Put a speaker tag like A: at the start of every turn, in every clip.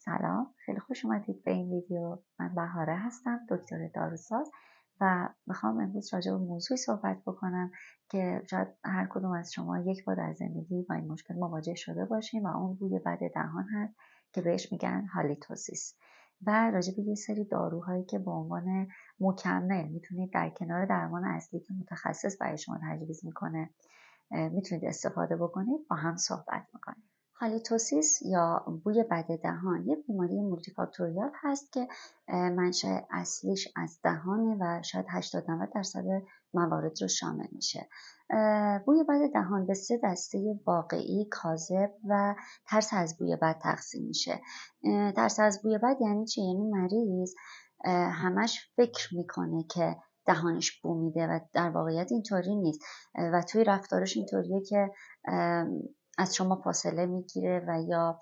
A: سلام، خیلی خوش اومدید به این ویدیو. من بهاره هستم، دکتر داروساز و میخوام امروز راجع به موضوعی صحبت بکنم که شاید هر کدوم از شما یک بار در زندگی با این مشکل مواجه شده باشیم و اون بوی بد دهان هست که بهش میگن هالیتوزیس و راجع به یه سری داروهایی که به عنوان مکمل میتونید در کنار درمان اصلی که متخصص برای شما تجویز میکنه میتونید استفاده بکنید با هم صحبت میکنیم. هالیتوزیس یا بوی بد دهان یه بیماری مولتیفاکتوریال هست که منشأ اصلیش از دهانه و شاید 80-90% موارد رو شامل میشه. بوی بد دهان به 3 دسته واقعی، کاذب و ترس از بوی بد تقسیم میشه. ترس از بوی بد یعنی چی؟ یعنی مریض همش فکر میکنه که دهانش بو میده و در واقعیت اینطوری نیست و توی رفتارش اینطوریه که از شما فاصله میگیره و یا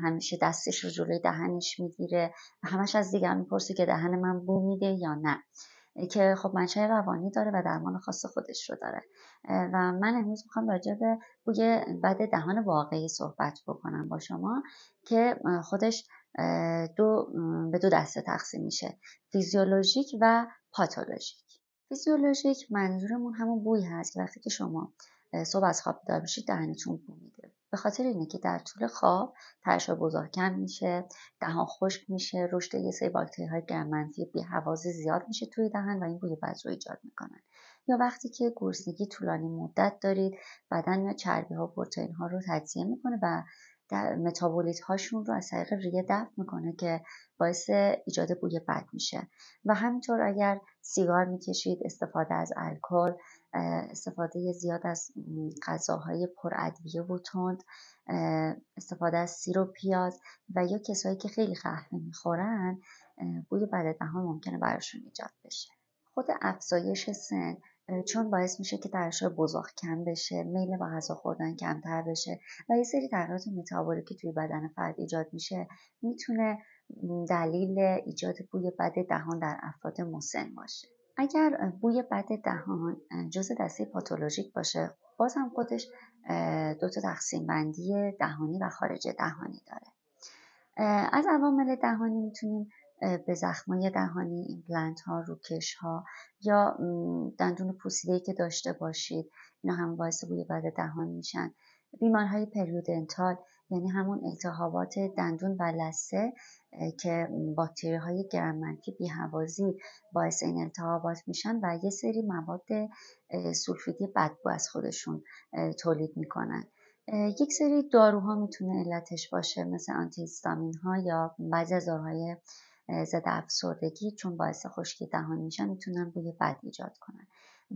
A: همیشه دستش رو جلوی دهنش میگیره و همش از دیگران میپرسه که دهن من بو میده یا نه، که خب منشأ روانی داره و درمان خاص خودش رو داره. و من امروز میخوام راجع به بوی بد دهان واقعی صحبت بکنم با شما که خودش به دو دسته تقسیم میشه: فیزیولوژیک و پاتولوژیک. فیزیولوژیک منظورمون همون بوی هست که وقتی که شما صبح از خواب بیدار بشید دهنتون بو میده. به خاطر اینه که در طول خواب ترشح بزرگ کم میشه، دهان خشک میشه، رشد یه سری باکتری‌های گرم منفی بی‌هوازی زیاد میشه توی دهن و این بوی بد رو ایجاد میکنن. یا وقتی که گرسنگی طولانی مدت دارید، بدن یا چربی ها و پروتئین ها رو تجزیه میکنه و در متابولیت هاشون رو از طریق ریه دفع میکنه که باعث ایجاد بوی بد میشه. و همینطور اگر سیگار میکشید، استفاده از الکل، استفاده زیاد از غذاهای پر ادویه و تند، استفاده از سیر و پیاز و یا کسایی که خیلی قهوه میخورن، بوی بد دهان ممکنه براشون ایجاد بشه. خود افزایش سن چون باعث میشه که ترشح بزاق کم بشه، میل به غذا خوردن کمتر بشه و یه سری تغییرات متابولیکی توی بدن فرد ایجاد میشه، میتونه دلیل ایجاد بوی بد دهان در افراد مسن باشه. اگر بوی بد دهان جزء دسته پاتولوژیک باشه، باز هم خودش 2 تا تقسیم بندی دهانی و خارج دهانی داره. از عوامل دهانی میتونیم به زخمای دهانی، ایمپلنت ها، روکش ها یا دندون پوسیده‌ای که داشته باشید، اینا هم باعث بوی بد دهان میشن. بیماری‌های پریودنتال یعنی همون التهابات دندون و لثه که باکتری های گرم منفی بی‌هوازی باعث این التهابات میشن و یه سری مواد سولفیدی بدبو از خودشون تولید میکنن. یک سری داروها میتونه علتش باشه، مثل آنتی هیستامین ها یا بعضی از داروهای ضد افسردگی، چون باعث خشکی دهان میشن میتونن بوی بد ایجاد کنن.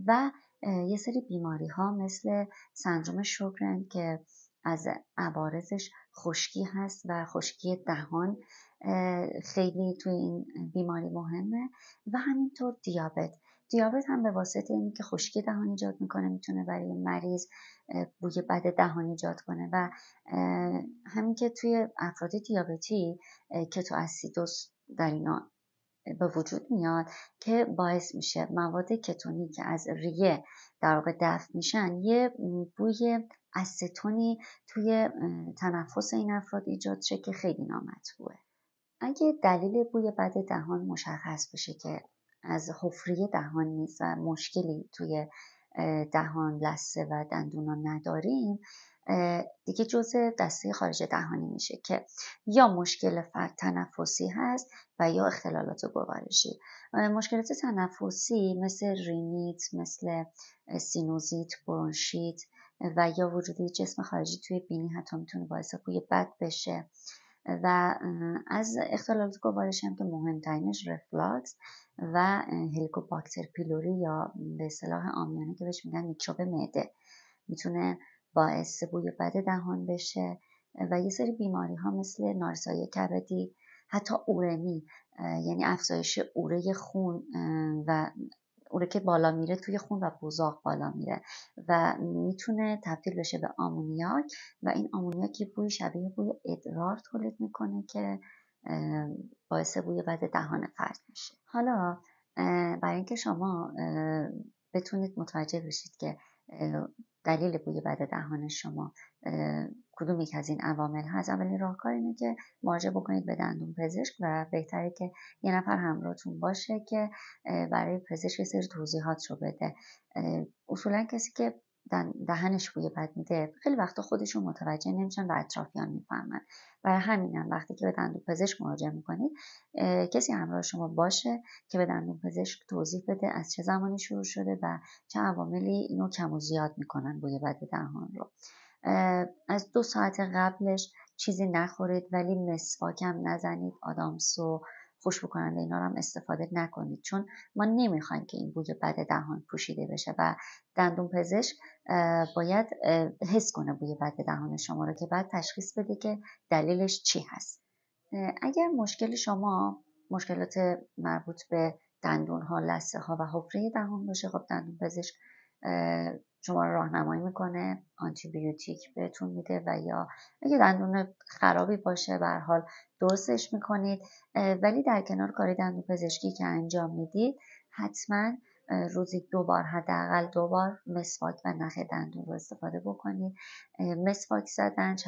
A: و یه سری بیماری ها مثل سندروم شوگرن که از عوارضش خشکی هست و خشکی دهان خیلی توی این بیماری مهمه. و همینطور دیابت هم به واسطه اینی که خشکی دهان ایجاد میکنه میتونه برای مریض بوی بد دهان ایجاد کنه. و همین که توی افراد دیابتی کتو اسیدوز در اینا به وجود میاد که باعث میشه مواد کتونی که از ریه در واقع دفع میشن یه بوی استونی توی تنفس این افراد ایجاد شه که خیلی نامطبوعه. اگه دلیل بوی بد دهان مشخص بشه که از حفره دهان نیست و مشکلی توی دهان، لثه و دندونا نداریم، دیگه جزء دسته خارج دهانی میشه که یا مشکل فرد تنفسی هست و یا اختلالات گوارشی. مشکلات تنفسی مثل رینیت، مثل سینوزیت، برونشیت و یا وجود جسم خارجی توی بینی حتی میتونه باعث بوی بد بشه. و از اختلالات گوارشی هم که مهمترینش رفلاکس و هلیکوباکتر پیلوری یا به اصطلاح عامیانه که بهش میگن میکروب معده میتونه باعث بوی بد دهان بشه. و یه سری بیماری ها مثل نارسایی کبدی، حتی اورمی یعنی افزایش اوره خون و اوره که بالا میره توی خون و بزاق بالا میره و میتونه تبدیل بشه به آمونیاک و این آمونیاک یه بوی شبیه بوی ادرار تولید میکنه که باعث بوی بد دهان فرد میشه. حالا برای اینکه شما بتونید متوجه بشید که دلیل بوی بد دهان شما کدوم یک از این عوامل هست، اولین راهکار اینه که مراجعه بکنید به دندون پزشک و بهتره که یه نفر همراهتون باشه که برای پزشک سری توضیحات رو بده. اصولا کسی که دهنش بوی بد میده خیلی وقتا خودشون متوجه نمیشن و اطرافیان میفهمن. برای همینم وقتی که به دندون پزشک مراجعه میکنید کسی همراه شما باشه که به دندون پزشک توضیح بده از چه زمانی شروع شده و چه عواملی اینو کم و زیاد میکنن بوی بد دهان رو. از 2 ساعت قبلش چیزی نخورید، ولی مسواک هم نزنید، آدامس و خوشبو کننده اینا رو هم استفاده نکنید، چون ما نمیخوایم که این بوی بد دهان پوشیده بشه و دندون پزشک باید حس کنه بوی بد دهان شما رو که بعد تشخیص بده که دلیلش چی هست. اگر مشکل شما مشکلات مربوط به دندون ها، لثه ها و حفره دهان باشه، خب دندون پزشک شما رو راهنمایی میکنه، آنتی بیوتیک بهتون میده و یا اگه دندون خرابی باشه به هر حال درستش میکنید. ولی در کنار کار دندون پزشکی که انجام میدید حتما روزی 2 بار، حداقل 2 بار مسواک و نخ دندون رو استفاده بکنید. مسواک زدن 60-70%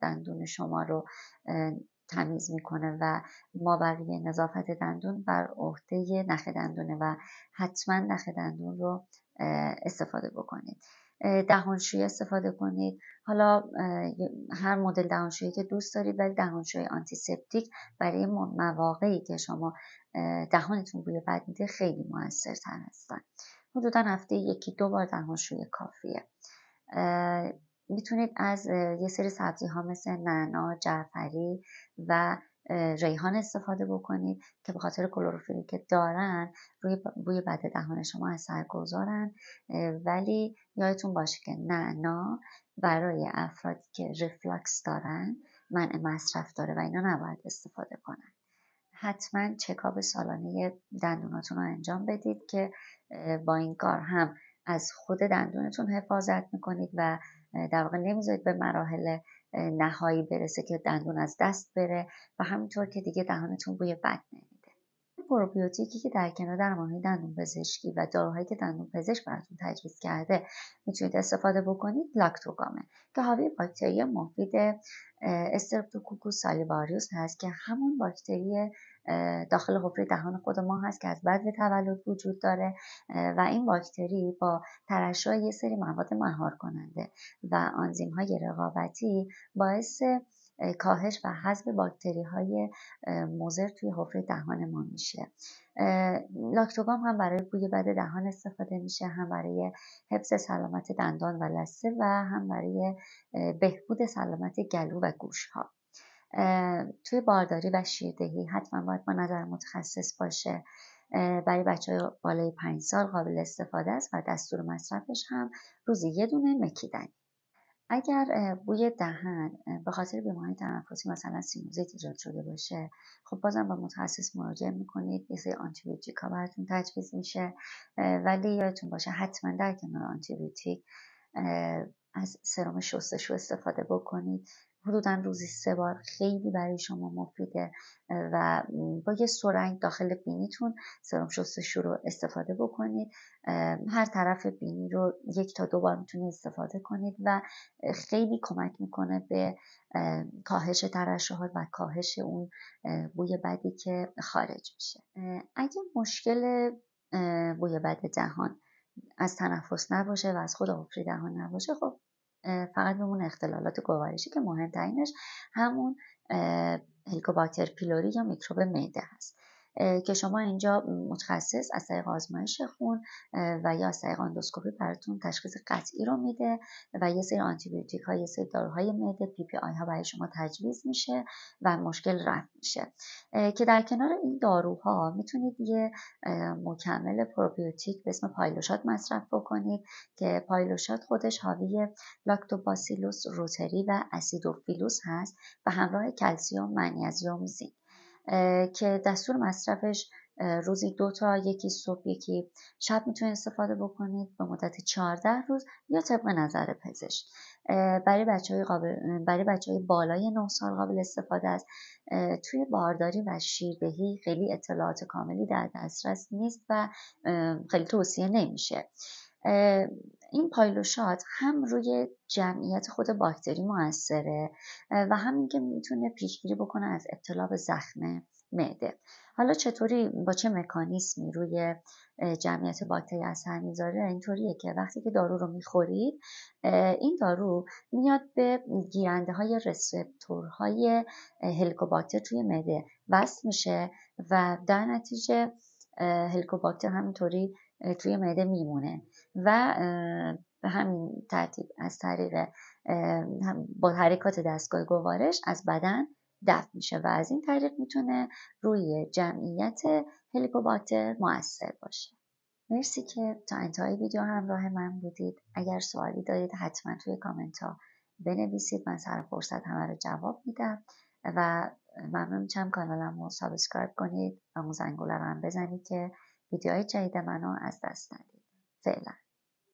A: دندون شما رو تمیز میکنه و مابقی نظافت دندون بر عهده نخ دندونه و حتما نخ دندون رو استفاده بکنید. دهانشویی استفاده کنید. حالا هر مدل دهانشویی که دوست دارید، ولی دهانشویی آنتی سپتیک برای مواقعی که شما دهانتون بوی بد میده خیلی موثرتر هستن. حدودا هفته 1-2 بار دهانشویی کافیه. میتونید از یه سری سبزی ها مثل نعنا، جعفری و ریحان استفاده بکنید که به خاطر کلروفیلی که دارن روی بوی بد دهان شما اثر گذارن. ولی یادتون باشه که نعنا برای افرادی که ریفلاکس دارن منع مصرف داره و اینا نباید استفاده کنن. حتما چکاپ سالانه دندوناتون رو انجام بدید که با این کار هم از خود دندونتون حفاظت میکنید و در واقع نمیذارید به مراحل نهایی برسه که دندون از دست بره و همینطور که دیگه دهانتون بوی بد نمیده. پروبیوتیکی که در کنار درمانهای دندون پزشکی و داروهایی که دندون پزشک براتون تجویز کرده میتونید استفاده بکنید لاکتوگامه که حاوی باکتری مفید استرپتوکوکوس سالیواریوس هست که همون باکتری داخل حفره دهان خود ما هست که از بعد تولد وجود داره و این باکتری با ترشح یه سری مواد مهار کننده و آنزیم های رقابتی باعث کاهش و حذف باکتری های مضر توی حفره دهان ما میشه. لاکتوگام هم برای بوی بد دهان استفاده میشه، هم برای حفظ سلامت دندان و لثه و هم برای بهبود سلامت گلو و گوش ها. توی بارداری و شیردهی حتما باید با نظر متخصص باشه. برای بچه های بالای 5 سال قابل استفاده است و دستور مصرفش هم روزی 1 دونه مکیدنی. اگر بوی دهن به خاطر بیماری تنفسی مثلا سینوزیت ایجاد شده باشه، خب بازم با متخصص مراجعه میکنید، یه سری آنتی بیوتیکا براتون تجویز میشه. ولی یادتون باشه حتما در کنار آنتی بیوتیک از سرم شستشو استفاده بکنید. حدودا روزی 3 بار خیلی برای شما مفیده و با یه سرنگ داخل بینیتون سرم شستشو رو استفاده بکنید. هر طرف بینی رو 1 تا 2 بار میتونید استفاده کنید و خیلی کمک میکنه به کاهش ترشحات و کاهش اون بوی بدی که خارج میشه. اگه مشکل بوی بد دهان از تنفس نباشه و از خود حفره دهان نباشه، خب فقط بمون اختلالات گوارشی که مهمترینش همون هلیکوباکتر پیلوری یا میکروب معده هست که شما اینجا متخصص از طریق آزمایش خون و یا از طریق اندوسکوپی براتون تشخیص قطعی رو میده و یه سری آنتی بیوتیک ها، یه سری داروهای معده، پی پی آی ها برای شما تجویز میشه و مشکل رفع میشه. که در کنار این داروها میتونید یه مکمل پروبیوتیک به اسم پایلوشات مصرف بکنید که پایلوشات خودش حاوی لاکتوباسیلوس روتری و اسیدوفیلوس هست و همراه کلسیم، منیزیم، زینک که دستور مصرفش روزی 2 تا، یکی صبح یکی شب میتونید استفاده بکنید به مدت 14 روز یا طبق نظر پزشک. برای بچه‌های بالای 9 سال قابل استفاده است. توی بارداری و شیردهی خیلی اطلاعات کاملی در دسترس نیست و خیلی توصیه نمیشه. این پایلوشات هم روی جمعیت خود باکتری موثره و همین که میتونه پیشگیری بکنه از ابتلا به زخم معده. حالا چطوری با چه مکانیزمی روی جمعیت باکتری اثر میذاره؟ اینطوریه که وقتی که دارو رو میخورید این دارو میاد به گیرنده های رسپتورهای هلیکوباکتر توی معده وصل میشه و در نتیجه هلیکوباکتر همینطوری توی معده میمونه و به همین ترتیب از طریق با حرکات دستگاه گوارش از بدن دفع میشه و از این طریق میتونه روی جمعیت هلیکوباکتر مؤثر باشه. مرسی که تا انتهای ویدیو همراه من بودید. اگر سوالی دارید حتما توی کامنت ها بنویسید، من سر فرصت همه رو جواب میدم و ممنون میشم کانالم رو سابسکرایب کنید و اون زنگوله رو هم بزنید که ویدیوهای جدید منو از دست ندید. فعلا.